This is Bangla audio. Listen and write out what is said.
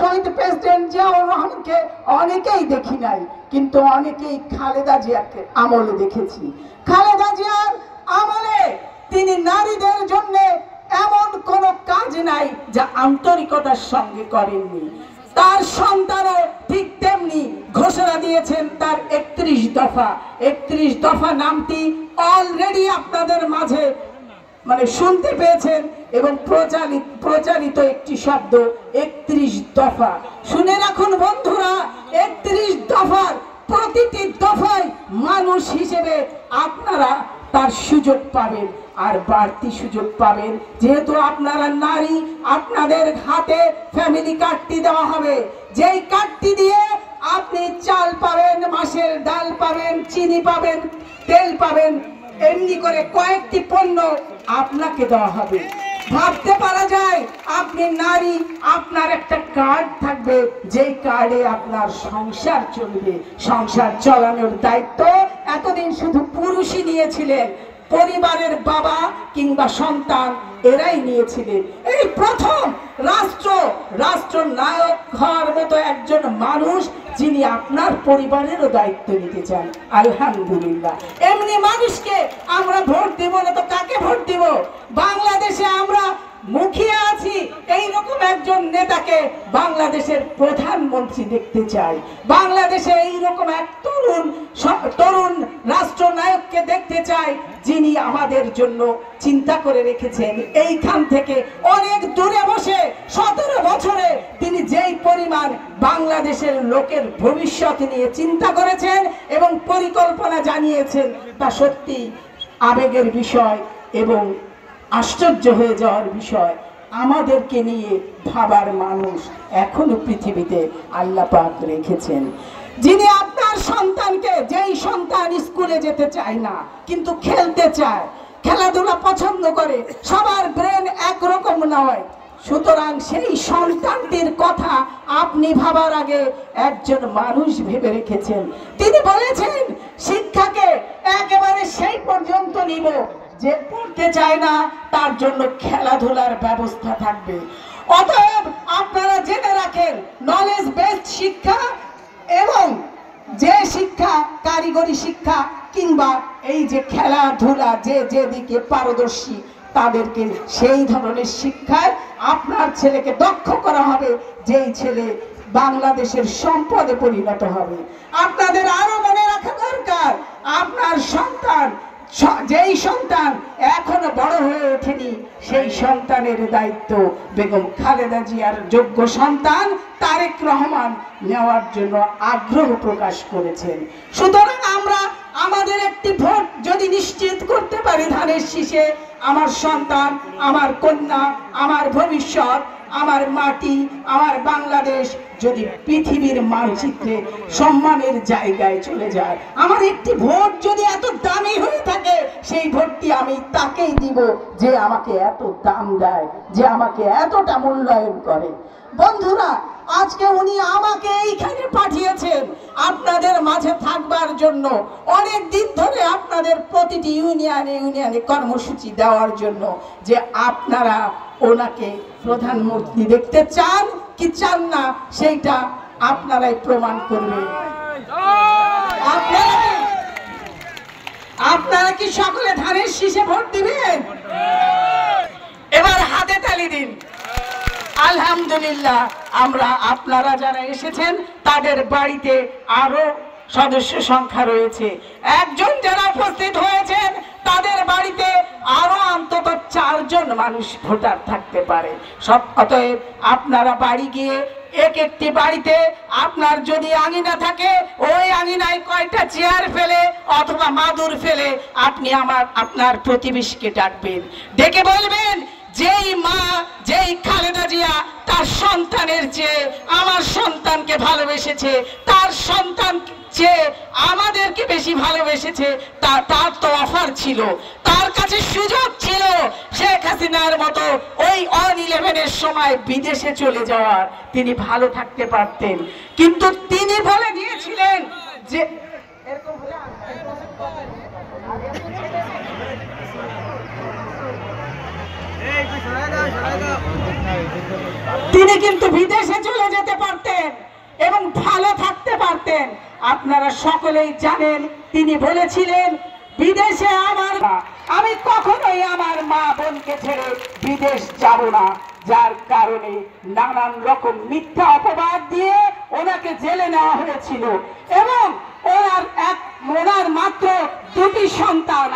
শহীদ প্রেসিডেন্ট জিয়াউর রহমানকে অনেকেই দেখি নাই, কিন্তু অনেকেই খালেদা জিয়াকে আমলে দেখেছি। খালেদা জিয়ার আমলে তিনি নারীদের জন্য এমন কোন কাজ নাই যা আন্তরিকতার সঙ্গে করেননি। তার সন্তানও ঠিক তেমনি ঘোষণা দিয়েছেন তার 31 দফা। 31 দফা নামটি অলরেডি আপনাদের মাঝে শুনতে পেয়েছেন এবং প্রচারিত একটি শব্দ 31 দফা। শুনে রাখুন বন্ধুরা, 31 দফার প্রতিটি দফায় মানুষ হিসেবে আপনারা তার সুযোগ পাবেন, আর বাড়তি সুযোগ পাবেন। যেহেতু আপনারা নারী, আপনাদের হাতে ফ্যামিলি কার্ডটি দেওয়া হবে, যেই কার্ডটি দিয়ে আপনি চাল পাবেন, মাসের ডাল পাবেন, চিনি পাবেন, তেল পাবেন, এমনি করে কয়েকটি পণ্য আপনাকে দেওয়া হবে। ভাবতে পারা যায় আপনি নারী, আপনার একটা কার্ড থাকবে, যেই কার্ডে আপনার সংসার চলবে। সংসার চালানোর দায়িত্ব এতদিন শুধু পুরুষই নিয়েছিলেন, পরিবারের বাবা কিংবা সন্তান এরাই নিয়েছিলেন। এই প্রথম রাষ্ট্রনায়ক হওয়ার মতো একজন মানুষ যিনি আপনার পরিবারেরও দায়িত্ব নিতে চান। আলহামদুলিল্লাহ, এমনি মানুষকে আমরা ভোট দেব না তো কাকে ভোট দিব? বাংলাদেশে আমরা মুখিয়ে আছি এইরকম একজন নেতাকে বাংলাদেশের প্রধানমন্ত্রী দেখতে চাই। বাংলাদেশে এইরকম এক তরুণ রাষ্ট্রনায়ককে দেখতে চাই যিনি আমাদের জন্য চিন্তা করে রেখেছেন। এইখান থেকে অনেক দূরে বসে 17 বছরে তিনি যেই পরিমাণ বাংলাদেশের লোকের ভবিষ্যৎ নিয়ে চিন্তা করেছেন এবং পরিকল্পনা জানিয়েছেন, তা সত্যি আবেগের বিষয় এবং আশ্চর্য হয়ে যাওয়ার বিষয়। আমাদেরকে নিয়ে ভাবার মানুষ এখনো পৃথিবীতে আল্লাহ পাক রেখেছেন। যিনি আপনার সন্তানকে, যেই সন্তান স্কুলে যেতে চায় না কিন্তু খেলতে চায়, খেলাধুলা পছন্দ করে, সবার ব্রেন একরকম নয়, সুতরাং সেই সন্তানটির কথা আপনি ভাবার আগে একজন মানুষ ভেবে রেখেছেন। তিনি বলেছেন শিক্ষাকে একেবারে সেই পর্যন্ত নিব যে পড়তে চায় না তার জন্য খেলাধুলার ব্যবস্থা থাকবে। অতএব আপনারা জেনে রাখেন, নলেজ বেসড শিক্ষা এবং যে শিক্ষা কারিগরি শিক্ষা কিংবা এই যে খেলাধুলা যেদিকে পারদর্শী তাদেরকে সেই ধরনের শিক্ষায় আপনার ছেলেকে দক্ষ করা হবে, যেই ছেলে বাংলাদেশের সম্পদে পরিণত হবে। আপনাদের আরো মনে রাখা দরকার, আপনার সন্তান, যেই সন্তান এখনো বড় হয়ে ওঠেনি, সেই সন্তানের দায়িত্ব বেগম খালেদা জিয়ার যোগ্য সন্তান তারেক রহমান নেওয়ার জন্য আগ্রহ প্রকাশ করেছেন। সুতরাং আমরা আমাদের একটি ভোট যদি নিশ্চিত করতে পারি ধানের শীষে, আমার সন্তান, আমার কন্যা, আমার ভবিষ্যৎ, আমার মাটি, আমার বাংলাদেশ যদি পৃথিবীর মানচিত্রে সম্মানের জায়গায় চলে যায়, আমার একটি ভোট যদি এত দামি হয়ে থাকে, সেই ভোটটি আমি তাকেই দিব যে আমাকে এত দাম দেয়, যে আমাকে এতটা মূল্যায়ন করে। বন্ধুরা, আজকে উনি আমাকে এইখানে পাঠিয়েছেন আপনাদের মাঝে থাকবার জন্য, অনেক দিন ধরে আপনাদের প্রতিটি ইউনিয়নে কর্মসূচি দেওয়ার জন্য, যে আপনারা ওনাকে প্রধানমন্ত্রী দেখতে চান কি চান না সেইটা আপনারাই প্রমাণ করবেন। আপনারা কি সকলে ধানের শীষে ভোট দিবেন? এবার হাতে তালি দিন। আলহামদুলিল্লাহ, আপনারা যারা এসেছেন তাদের বাড়িতে আরো সদস্য সংখ্যা রয়েছে। একজন যারা উপস্থিত হয়েছেন তাদের বাড়িতে আরো অন্তত 4 জন মানুষ ভোটার থাকতে পারে। অতএব আপনারা বাড়ি গিয়ে একটি বাড়িতে আপনার যদি আঙিনা থাকে, ওই আঙিনায় কয়টা চেয়ার ফেলে অথবা মাদুর ফেলে আপনি আপনার প্রতিবেশীকে ডাকবেন, ডেকে বলবেন, যেই মা, যেই খালেদা জিয়া তার সন্তানের চেয়ে আমার সন্তানকে ভালোবেসেছে, তার সন্তান চেয়ে আমাদেরকে বেশি ভালোবেসেছে, তার তো অফার ছিল, তার কাছে সুযোগ ছিল শেখ হাসিনার মতো ওই 11-এর সময় বিদেশে চলে যাওয়ার, তিনি ভালো থাকতে পারতেন। কিন্তু তিনি বলে দিয়েছিলেন যে এরকম হলে এই তিনি কিন্তু বিদেশে চলে যেতে পারতেন এবং ভালো থাকতে পারতেন। আপনারা সকলেই জানেন তিনি বলেছিলেন, বিদেশে আমি কখনোই আমার মা বোনকে ছেড়ে বিদেশ যাব না। যার কারণে নানান রকম মিথ্যা অপবাদ দিয়ে ওনাকে জেলে নেওয়া হয়েছিল এবং ওনার মাত্র 2টি সন্তান।